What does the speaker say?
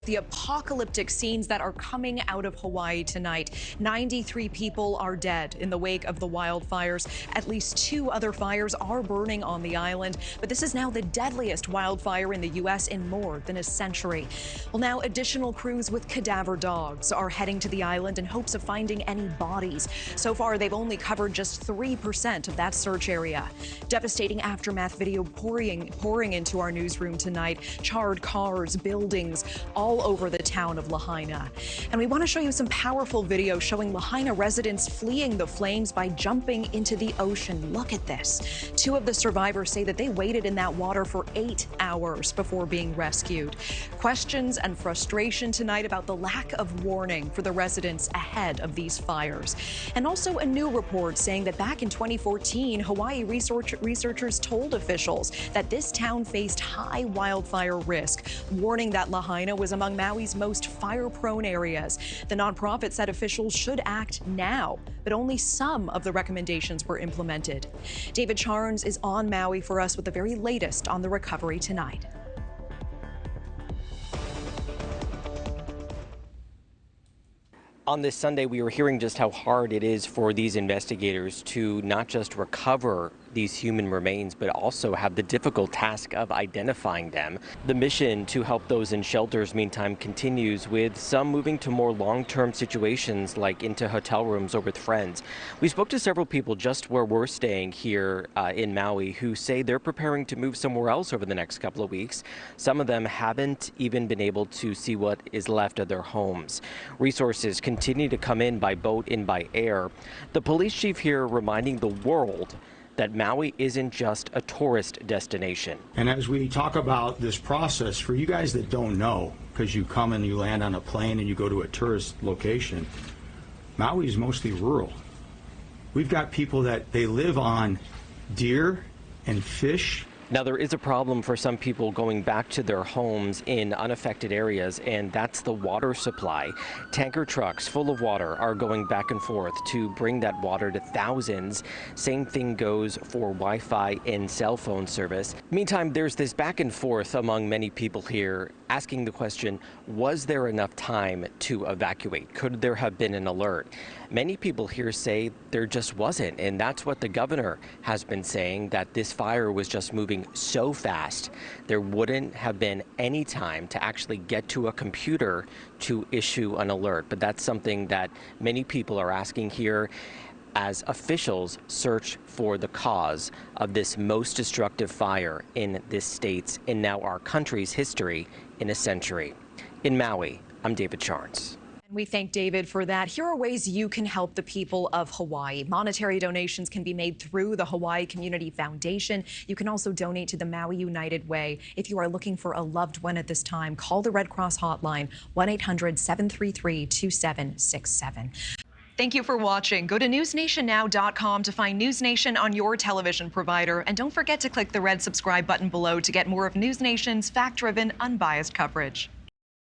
The apocalyptic scenes that are coming out of Hawaii tonight. 93 people are dead in the wake of the wildfires. At least 2 other fires are burning on the island, but this is now the deadliest wildfire in the U.S. in more than a century. Well, now additional crews with cadaver dogs are heading to the island in hopes of finding any bodies. So far, they've only covered just 3% of that search area. Devastating aftermath video pouring into our newsroom tonight. Charred cars, buildings, all over the town of Lahaina. And we want to show you some powerful video showing Lahaina residents fleeing the flames by jumping into the ocean. Look at this. 2 of the survivors say that they waited in that water for 8 hours before being rescued. Questions and frustration tonight about the lack of warning for the residents ahead of these fires. And also a new report saying that back in 2014, Hawaii researchers told officials that this town faced high wildfire risk, warning that Lahaina was among Maui's most fire-prone areas. The nonprofit said officials should act now, but only some of the recommendations were implemented. David Charnes is on Maui for us with the very latest on the recovery tonight. On this Sunday, we were hearing just how hard it is for these investigators to not just recover these human remains, but also have the difficult task of identifying them. The mission to help those in shelters, meantime, continues, with some moving to more long-term situations like into hotel rooms or with friends. We spoke to several people just where we're staying here in Maui who say they're preparing to move somewhere else over the next couple of weeks. Some of them haven't even been able to see what is left of their homes. Resources continue to come in by boat and by air. The police chief here reminding the world that Maui isn't just a tourist destination. And as we talk about this process, for you guys that don't know, because you come and you land on a plane and you go to a tourist location, Maui is mostly rural. We've got people that they live on deer and fish. Now, there is a problem for some people going back to their homes in unaffected areas, and that's the water supply. Tanker trucks full of water are going back and forth to bring that water to thousands. Same thing goes for Wi-Fi and cell phone service. Meantime, there's this back and forth among many people here asking the question, was there enough time to evacuate? Could there have been an alert? Many people here say there just wasn't, and that's what the governor has been saying, that this fire was just moving so fast there wouldn't have been any time to actually get to a computer to issue an alert. But that's something that many people are asking here as officials search for the cause of this most destructive fire in this state's and now our country's history in a century. In Maui, I'm David Charnes. We thank David for that. Here are ways you can help the people of Hawaii. Monetary donations can be made through the Hawaii Community Foundation. You can also donate to the Maui United Way. If you are looking for a loved one at this time, call the Red Cross hotline, 1-800-733-2767. Thank you for watching. Go to newsnationnow.com to find News Nation on your television provider. And don't forget to click the red subscribe button below to get more of News Nation's fact-driven, unbiased coverage.